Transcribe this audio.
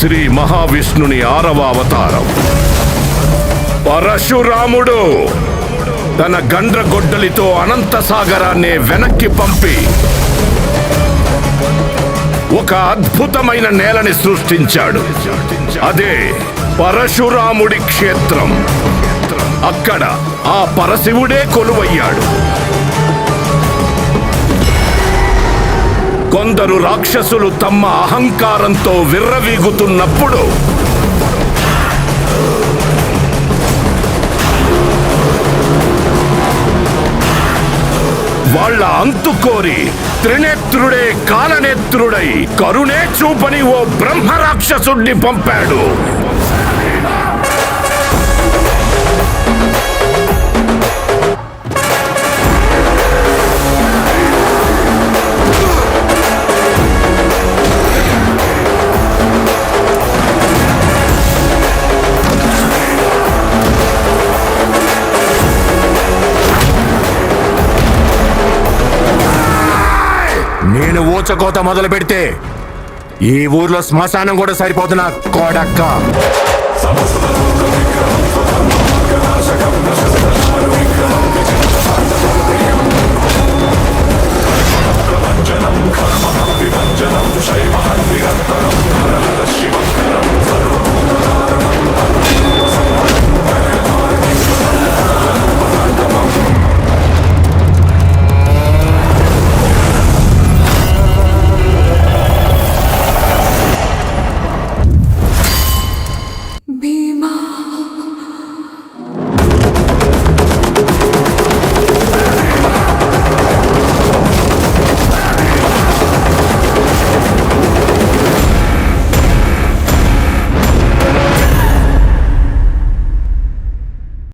శ్రీ మహావిష్ణుని 6వ అవతారం పరశురాముడు తన గండ్రగొడ్డలితో అనంత సాగరాన్నే వెనక్కి పంపి ఒక అద్భుతమైన నేలని సృష్టించాడు. అదే పరశురాముడి క్షేత్రం. అక్కడ ఆ పరశివుడే కొలువయ్యాడు. కొందరు రాక్షసులు తమ అహంకారంతో విర్రవీగుతున్నప్పుడు వాళ్ళ అంతుకోరి త్రినేత్రుడే కాలనేత్రుడై కరుణే చూపని ఓ బ్రహ్మ రాక్షసుడిని పంపాడు. నేను ఊచకోత మొదలు పెడితే ఈ ఊర్లో శ్మశానం కూడా సరిపోతున్నా కోడక్క.